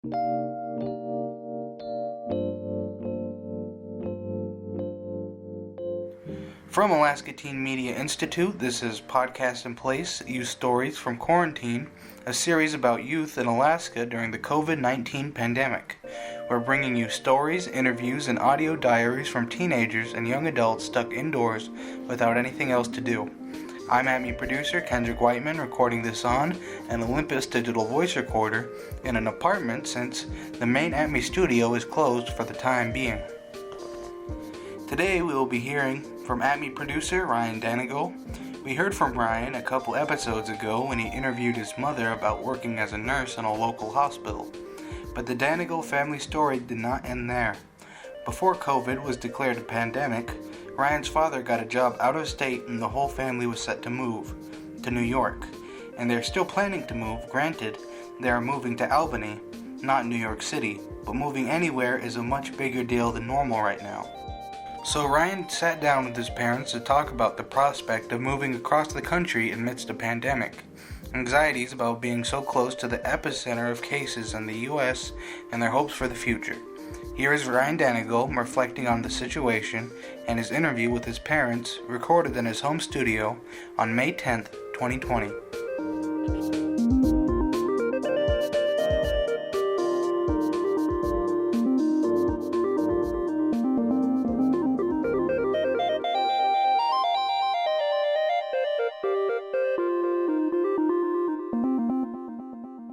From Alaska Teen Media Institute, this is Podcast in Place, Youth Stories from Quarantine, a series about youth in Alaska during the COVID-19 pandemic. We're bringing you stories, interviews, and audio diaries from teenagers and young adults stuck indoors without anything else to do. I'm ATMI producer Kendrick Whiteman, recording this on an Olympus digital voice recorder in an apartment since the main ATMI studio is closed for the time being. Today we will be hearing from ATMI producer Ryan Danigole. We heard from Ryan a couple episodes ago when he interviewed his mother about working as a nurse in a local hospital. But the Danigole family story did not end there. Before COVID was declared a pandemic, Ryan's father got a job out of state and the whole family was set to move to New York. And they're still planning to move, granted, they are moving to Albany, not New York City, but moving anywhere is a much bigger deal than normal right now. So Ryan sat down with his parents to talk about the prospect of moving across the country amidst a pandemic, anxieties about being so close to the epicenter of cases in the U.S., and their hopes for the future. Here is Ryan Danigole reflecting on the situation and his interview with his parents, recorded in his home studio on May 10th, 2020.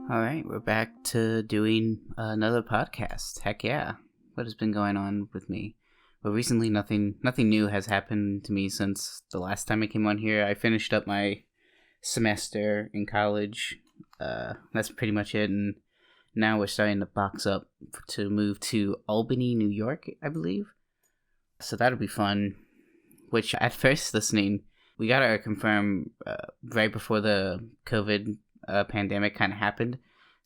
Alright, we're back to doing another podcast. Heck yeah. What has been going on with me? Well, recently nothing new has happened to me since the last time I came on here. I finished up my semester in college. That's pretty much it, and now we're starting to box up to move to Albany, New York, I believe. So that'll be fun. Which, at first listening, we got our confirm right before the COVID pandemic kind of happened.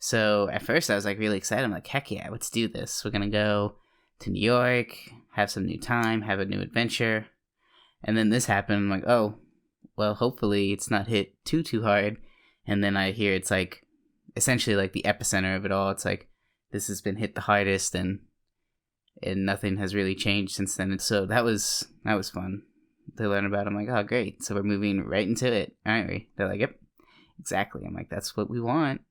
So at first I was like really excited. I'm like, heck yeah, let's do this. We're gonna go to New York, have some new time, have a new adventure. And then this happened. I'm like, oh, well, hopefully it's not hit too hard. And then I hear it's like essentially like the epicenter of it all. It's like this has been hit the hardest, and nothing has really changed since then. And so that was fun to learn about. I'm like, oh great, so we're moving right into it, aren't we? They're like, yep. Exactly. I'm like, that's what we want.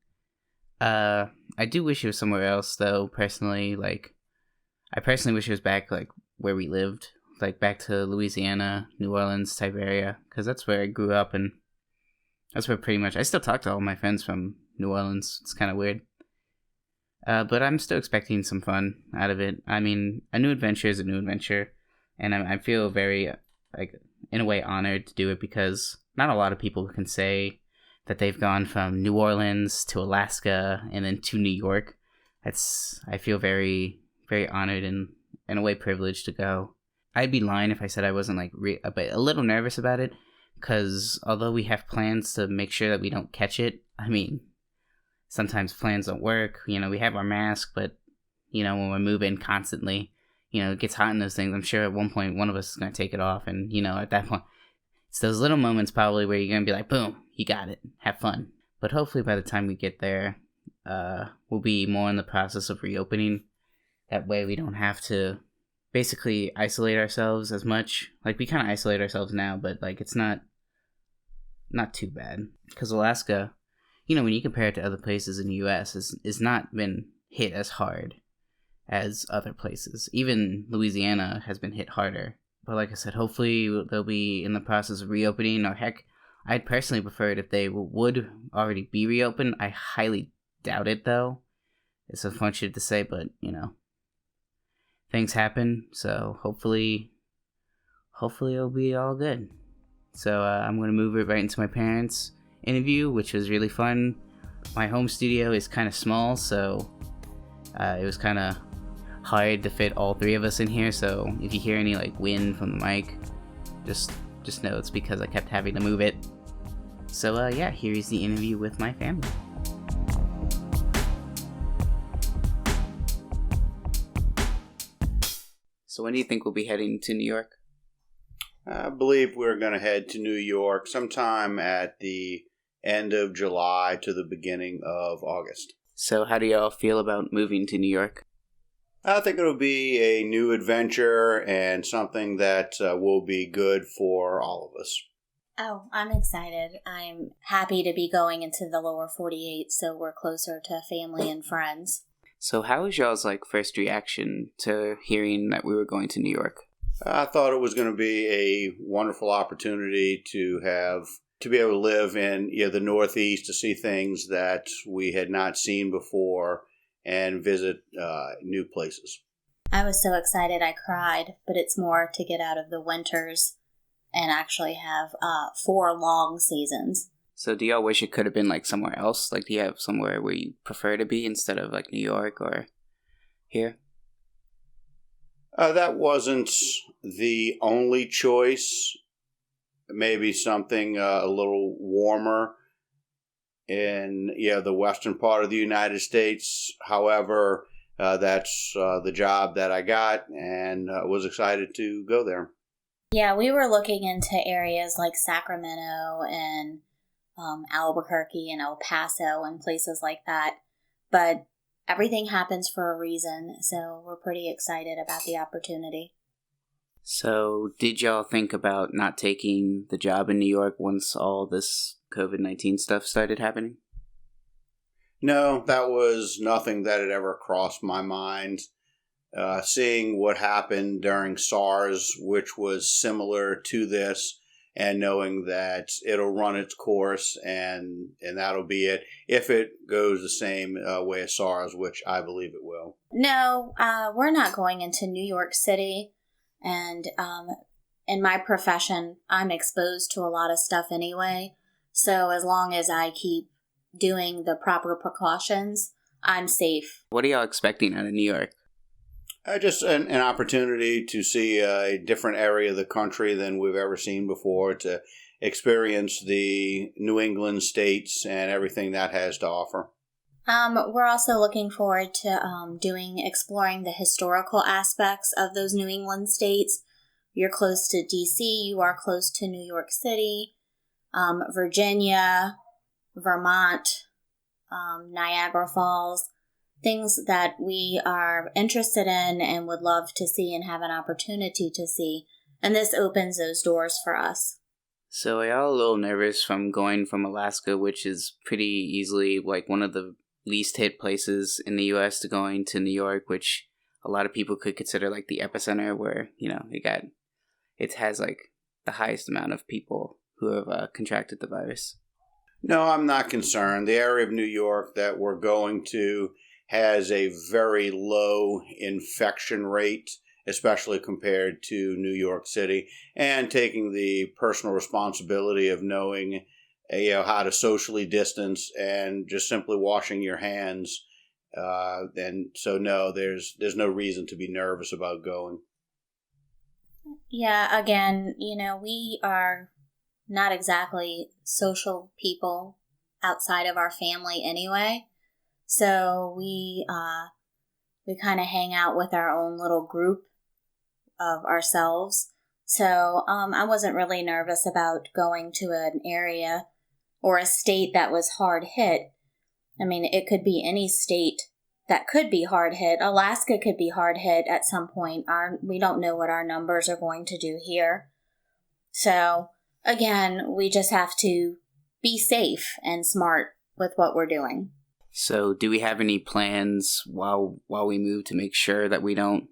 I do wish it was somewhere else, though, personally. Like, I personally wish it was back, like, where we lived. Like, back to Louisiana, New Orleans type area. Because that's where I grew up, and that's where pretty much... I still talk to all my friends from New Orleans. It's kind of weird. But I'm still expecting some fun out of it. I mean, a new adventure is a new adventure. And I feel very, like, in a way honored to do it, because not a lot of people can say that they've gone from New Orleans to Alaska and then to New York. I feel very, very honored and in a way privileged to go. I'd be lying if I said I wasn't like a little nervous about it, because although we have plans to make sure that we don't catch it, I mean, sometimes plans don't work. You know, we have our mask, but you know, when we're moving constantly, you know, it gets hot in those things. I'm sure at one point one of us is going to take it off, and you know, at that point, it's those little moments probably where you're going to be like, boom, you got it. Have fun. But hopefully by the time we get there, we'll be more in the process of reopening. That way we don't have to basically isolate ourselves as much. Like, we kind of isolate ourselves now, but like it's not too bad. Because Alaska, you know, when you compare it to other places in the U.S., is not been hit as hard as other places. Even Louisiana has been hit harder. But like I said, hopefully they'll be in the process of reopening, or heck, I'd personally prefer it if they would already be reopened. I highly doubt it, though. It's unfortunate to say, but, you know, things happen, so hopefully it'll be all good. So I'm going to move it right into my parents' interview, which was really fun. My home studio is kind of small, so it was kind of hard to fit all three of us in here, so if you hear any like wind from the mic, just know it's because I kept having to move it. So yeah, here's the interview with my family. So when do you think we'll be heading to New York? I believe we're going to head to New York sometime at the end of July to the beginning of August. So how do y'all feel about moving to New York? I think it'll be a new adventure and something that will be good for all of us. Oh, I'm excited. I'm happy to be going into the lower 48, so we're closer to family and friends. So how was y'all's first reaction to hearing that we were going to New York? I thought it was going to be a wonderful opportunity to be able to live in the Northeast, to see things that we had not seen before and visit new places. I was so excited I cried, but it's more to get out of the winters and actually have 4 long seasons. So do y'all wish it could have been somewhere else? Do you have somewhere where you prefer to be instead of New York or here? That wasn't the only choice. Maybe something a little warmer in the western part of the United States. However, that's the job that I got, and was excited to go there. Yeah, we were looking into areas like Sacramento and Albuquerque and El Paso and places like that. But everything happens for a reason, so we're pretty excited about the opportunity. So did y'all think about not taking the job in New York once all this COVID-19 stuff started happening? No, that was nothing that had ever crossed my mind. Seeing what happened during SARS, which was similar to this, and knowing that it'll run its course and that'll be it, if it goes the same way as SARS, which I believe it will. No, we're not going into New York City, and in my profession, I'm exposed to a lot of stuff anyway, so as long as I keep doing the proper precautions, I'm safe. What are y'all expecting out of New York? Just an opportunity to see a different area of the country than we've ever seen before, to experience the New England states and everything that has to offer. We're also looking forward to exploring the historical aspects of those New England states. You're close to D.C., you are close to New York City, Virginia, Vermont, Niagara Falls. Things that we are interested in and would love to see and have an opportunity to see. And this opens those doors for us. So are y'all a little nervous from going from Alaska, which is pretty easily one of the least hit places in the U.S., to going to New York, which a lot of people could consider the epicenter, where, it has the highest amount of people who have contracted the virus? No, I'm not concerned. The area of New York that we're going to has a very low infection rate, especially compared to New York City, and taking the personal responsibility of knowing how to socially distance and just simply washing your hands. And so, no, there's no reason to be nervous about going. Yeah, again, we are not exactly social people outside of our family anyway. So we kind of hang out with our own little group of ourselves. So I wasn't really nervous about going to an area or a state that was hard hit. I mean, it could be any state that could be hard hit. Alaska could be hard hit at some point. We don't know what our numbers are going to do here. So again, we just have to be safe and smart with what we're doing. So do we have any plans while we move to make sure that we don't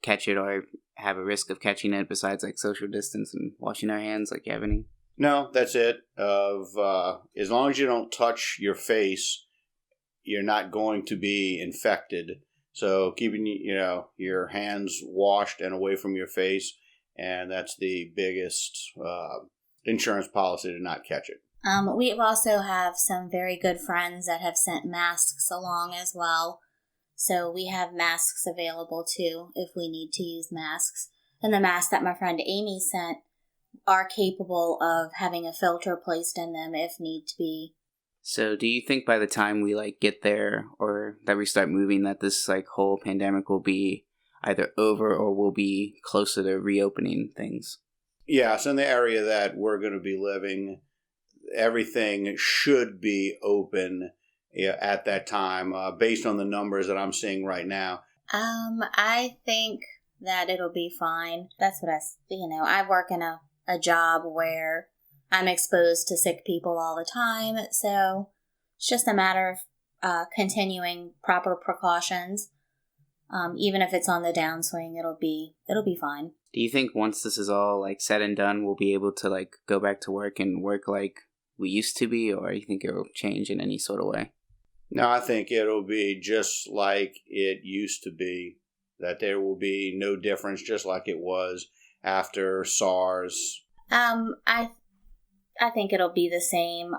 catch it or have a risk of catching it, besides social distance and washing our hands? You have any? No, that's it. As long as you don't touch your face, you're not going to be infected. So keeping your hands washed and away from your face, and that's the biggest insurance policy to not catch it. We also have some very good friends that have sent masks along as well. So we have masks available too if we need to use masks. And the masks that my friend Amy sent are capable of having a filter placed in them if need to be. So do you think by the time we get there, or that we start moving, that this whole pandemic will be either over or will be closer to reopening things? Yes, in the area that we're going to be living, everything should be open at that time, based on the numbers that I'm seeing right now? I think that it'll be fine. That's what I work in a job where I'm exposed to sick people all the time. So it's just a matter of continuing proper precautions. Even if it's on the downswing, it'll be fine. Do you think once this is all like said and done, we'll be able to like go back to work and work like we used to be, or you think it'll change in any sort of way? No, I think it'll be just like it used to be, that there will be no difference, just like it was after SARS. I think it'll be the same.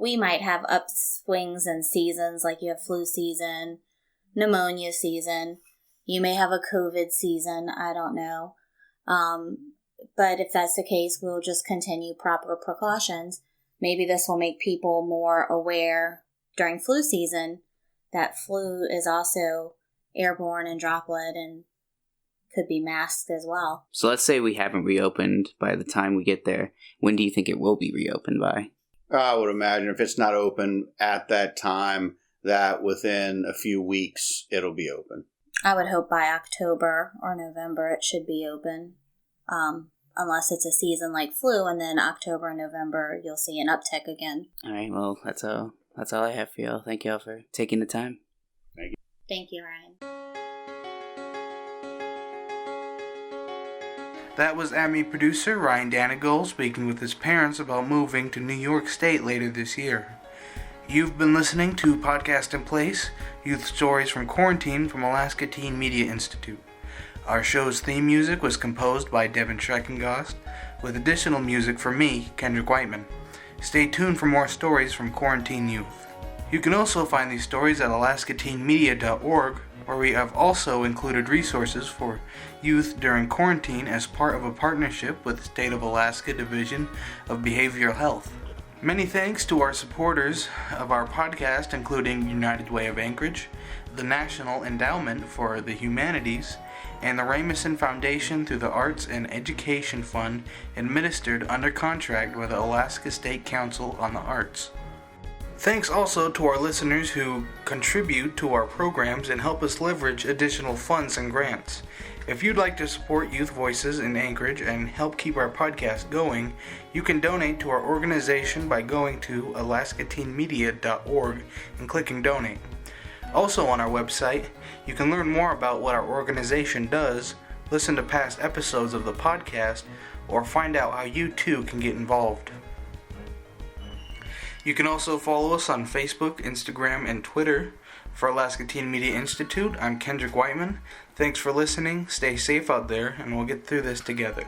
We might have upswings and seasons, like you have flu season, pneumonia season. You may have a COVID season. I don't know. But if that's the case, we'll just continue proper precautions. Maybe this will make people more aware during flu season that flu is also airborne and droplet and could be masked as well. So let's say we haven't reopened by the time we get there. When do you think it will be reopened by? I would imagine if it's not open at that time, that within a few weeks it'll be open. I would hope by October or November it should be open. Unless it's a season like flu, and then October and November you'll see an uptick again. All right, well, that's all I have for y'all. Thank y'all for taking the time. Thank you, Ryan. That was ATMI producer Ryan Danigole speaking with his parents about moving to New York State later this year. You've been listening to Podcast in Place, Youth Stories from Quarantine from Alaska Teen Media Institute. Our show's theme music was composed by Devin Schreckengost, with additional music for me, Kendrick Whiteman. Stay tuned for more stories from quarantine youth. You can also find these stories at alaskateenmedia.org, where we have also included resources for youth during quarantine as part of a partnership with the State of Alaska Division of Behavioral Health. Many thanks to our supporters of our podcast, including United Way of Anchorage, the National Endowment for the Humanities, and the Rasmuson Foundation through the Arts and Education Fund, administered under contract with the Alaska State Council on the Arts. Thanks also to our listeners who contribute to our programs and help us leverage additional funds and grants. If you'd like to support Youth Voices in Anchorage and help keep our podcast going, you can donate to our organization by going to alaskateenmedia.org and clicking Donate. Also on our website, you can learn more about what our organization does, listen to past episodes of the podcast, or find out how you too can get involved. You can also follow us on Facebook, Instagram, and Twitter. For Alaska Teen Media Institute, I'm Kendrick Whiteman. Thanks for listening, stay safe out there, and we'll get through this together.